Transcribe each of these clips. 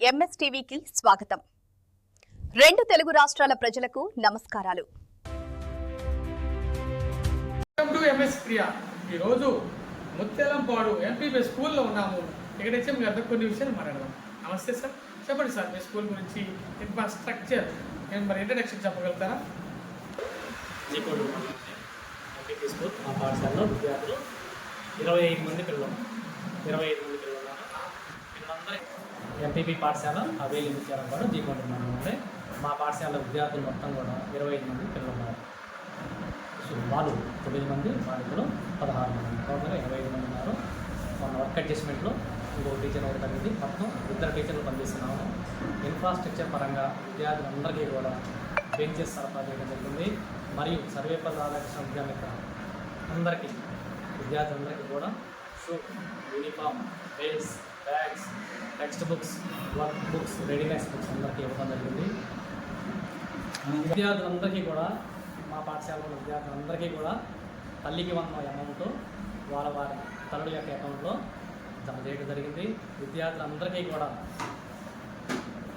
MS టీవీకి స్వాగతం. రెండు తెలుగు రాష్ట్రాల ప్రజలకు నమస్కారాలు. Welcome to MS Priya. ఈ రోజు ముత్యాలంపాడు ఎంపీపీ స్కూల్లో ఉన్నాము. ఇక్కడ హెచ్ఎం గారితో కొన్ని విషయాలు మాట్లాడదాం. నమస్తే సార్, చెప్పండి సార్, మీ స్కూల్ గురించి ఇన్ఫ్రాస్ట్రక్చర్ మరి ఇంట్రడక్షన్ చెప్పగలుగుతారా? ఎంపీపీ స్కూల్ మా పాఠశాలలో విద్యార్థులు 25 మంది పిల్లలు. పిల్లలందరూ ఎంపీపీ పాఠశాల అవేలి ముత్యాలంపాడు జీకొంటున్నాను. అంటే మా పాఠశాల విద్యార్థులు మొత్తం కూడా 25 మంది పిల్లలు ఉన్నారు. వాళ్ళు 9 మంది, బాలికలు 16 మంది, టోటల్గా 25 మంది ఉన్నారు. మన వర్క్ అడ్జస్ట్మెంట్లో ఇంకో టీచర్ ఒకటి తగ్గింది, మొత్తం 2 టీచర్లు పనిచేస్తున్నాము. ఇన్ఫ్రాస్ట్రక్చర్ పరంగా విద్యార్థులందరికీ కూడా బెంచెస్ సరఫరా చేయడం జరిగింది. మరియు సర్వేపల్లి రాధాకృష్ణ విద్యామిత్ర అందరికీ విద్యార్థులందరికీ కూడా shoe, uniform, belts, bags, text books, work books, readiness books అందరికీ ఇవ్వడం జరిగింది. విద్యార్థులందరికీ కూడా మా పాఠశాలలో విద్యార్థులందరికీ కూడా తల్లికి వందనం అమౌంట్ వారి తల్లుల యొక్క అకౌంట్లో జమ చేయడం జరిగింది. విద్యార్థులందరికీ కూడా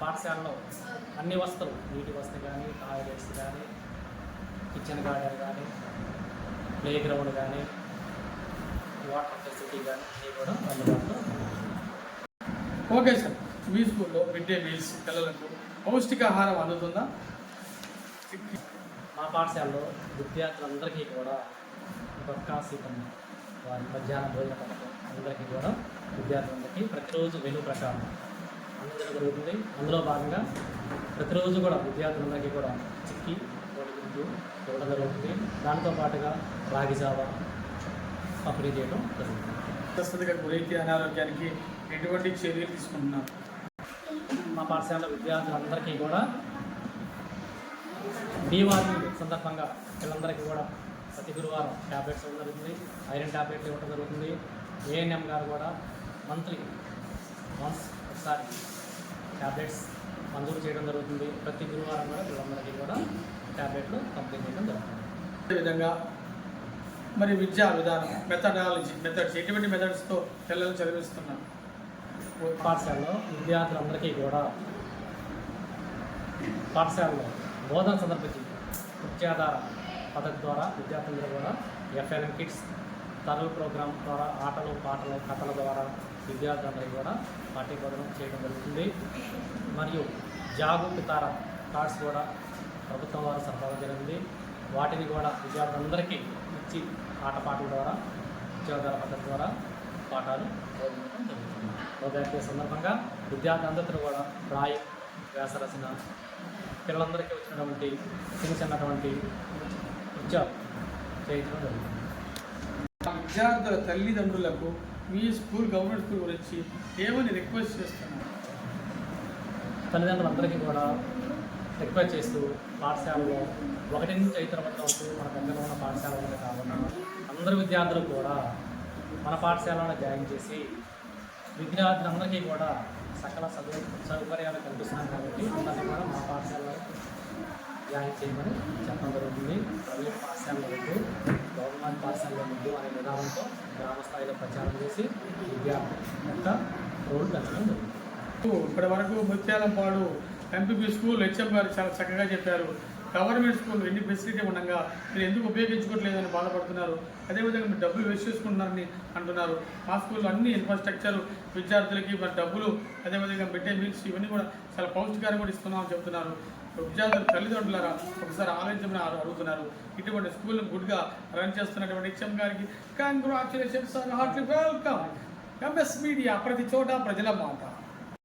పాఠశాలలో అన్ని వస్తువులు, నీటి వసతి కానీ, టాయిలెట్స్ కానీ, కిచెన్ గార్డెన్ కానీ, ప్లే గ్రౌండ్ కానీ, వాటర్ ఫెసిలిటీ కానీ అన్నీ కూడా అందుబాటులో. ఓకే సార్, మీ స్కూల్లో మిడ్ డే మీల్స్ పిల్లలకు పౌష్టికాహారం అందుతుందా? మా పాఠశాలలో విద్యార్థులందరికీ కూడా ప్రకాశితం వారి మధ్యాహ్న భోజన పథకం అందరికీ కూడా విద్యార్థులందరికీ ప్రతిరోజు మెనూ ప్రకారం అందడం జరుగుతుంది. అందులో భాగంగా ప్రతిరోజు కూడా విద్యార్థులందరికీ కూడా చిక్కి కోడిగుడ్డు ఇవ్వడం జరుగుతుంది. దాంతో పాటుగా రాగి జావ పంపిణీ చేయడం జరుగుతుంది. ప్రస్తుతంగా గురైతే అనారోగ్యానికి ఎటువంటి చర్యలు తీసుకుంటున్నారు? మా పాఠశాల విద్యార్థులందరికీ కూడా డీవార్మింగ్ సందర్భంగా పిల్లలందరికీ కూడా ప్రతి గురువారం ట్యాబ్లెట్స్ ఇవ్వడం జరుగుతుంది. ఐరన్ ట్యాబ్లెట్లు ఇవ్వడం జరుగుతుంది. ఏఎన్ఎం గారు కూడా మంత్లీ వన్స్ ఒకసారి ట్యాబ్లెట్స్ మంజూరు చేయడం జరుగుతుంది. ప్రతి గురువారం కూడా పిల్లలందరికీ కూడా ట్యాబ్లెట్లు కంప్లీట్ చేయడం జరుగుతుంది. అదేవిధంగా మరి విద్యా విధానం మెథడ్స్ ఎటువంటి మెథడ్స్తో పిల్లలు చదివిస్తున్నారు? పాఠశాలలో విద్యార్థులందరికీ కూడా పాఠశాలలో బోధన సందర్భించి ముఖ్యాధార పద్ధతి ద్వారా విద్యార్థులందరూ కూడా ఎఫ్ఎల్ఎం కిట్స్, తరల్ ప్రోగ్రాం ద్వారా ఆటలు, పాటలు, కథల ద్వారా విద్యార్థులందరికీ కూడా పాఠ్య బోధన చేయడం జరుగుతుంది. మరియు జాగృతితార కార్డ్స్ కూడా ప్రభుత్వం వారు సరఫరా జరిగింది. వాటిని కూడా విద్యార్థులందరికీ ఇచ్చి ఆటపాటల ద్వారా ఉద్యోగాల పద్ధతి ద్వారా పాఠాలు బోధించడం జరుగుతుంది. బోధన సందర్భంగా విద్యార్థులందరూ కూడా డ్రాయింగ్, వ్యాసరచన, పిల్లలందరికీ వచ్చినటువంటి చిన్నటువంటి ఉద్యోగం చేయించడం జరుగుతుంది. విద్యార్థుల తల్లిదండ్రులకు మీ స్కూల్ గవర్నమెంట్ స్కూల్ గురించి ఏమని రిక్వెస్ట్ చేస్తున్నారు? తల్లిదండ్రులందరికీ కూడా రిక్వెస్ట్ చేస్తూ పాఠశాలలో 1 నుంచి 5 తరగతి వరకు మన దగ్గర ఉన్న పాఠశాలలో కాకుండా అందరు విద్యార్థులు కూడా మన పాఠశాలలో జాయిన్ చేసి విద్యార్థులందరికీ కూడా సకల సౌకర్యాలు కల్పిస్తున్నాం కాబట్టి అందరినీ కూడా మా పాఠశాలలో జాయిన్ చేయమని చెప్పడం జరుగుతుంది. ప్రైవేట్ పాఠశాలలో వద్దు, గవర్నమెంట్ పాఠశాలలో వద్దు అనే విధానంతో గ్రామ స్థాయిలో ప్రచారం చేసి విద్యార్థుల యొక్క రోల్ పెంచడం జరుగుతుంది. ఇప్పటి వరకు ముత్యాలంపాడు ఎంపీపీ స్కూల్ హెచ్ఎం గారు చాలా చక్కగా చెప్పారు. గవర్నమెంట్ స్కూల్ ఎన్ని ఫెసిలిటీ ఉండగా మీరు ఎందుకు ఉపయోగించుకోవట్లేదని బాధపడుతున్నారు. అదేవిధంగా మీరు డబ్బులు వేస్ట్ చేసుకుంటున్నారని అంటున్నారు. మా స్కూల్లో అన్ని ఇన్ఫ్రాస్ట్రక్చర్, విద్యార్థులకి మరి డబ్బులు, అదేవిధంగా మిడ్ డే మీల్స్ ఇవన్నీ కూడా చాలా పౌష్టికారం కూడా ఇస్తున్నామని చెప్తున్నారు. విద్యార్థులు తల్లిదండ్రులారా ఒకసారి ఆలోచించమని అడుగుతున్నారు. ఇటువంటి స్కూల్ని గుడ్గా రన్ చేస్తున్నటువంటి హెచ్ఎం గారికి congratulations, heartly welcome. MS media, ప్రతి చోట ప్రజల మాట.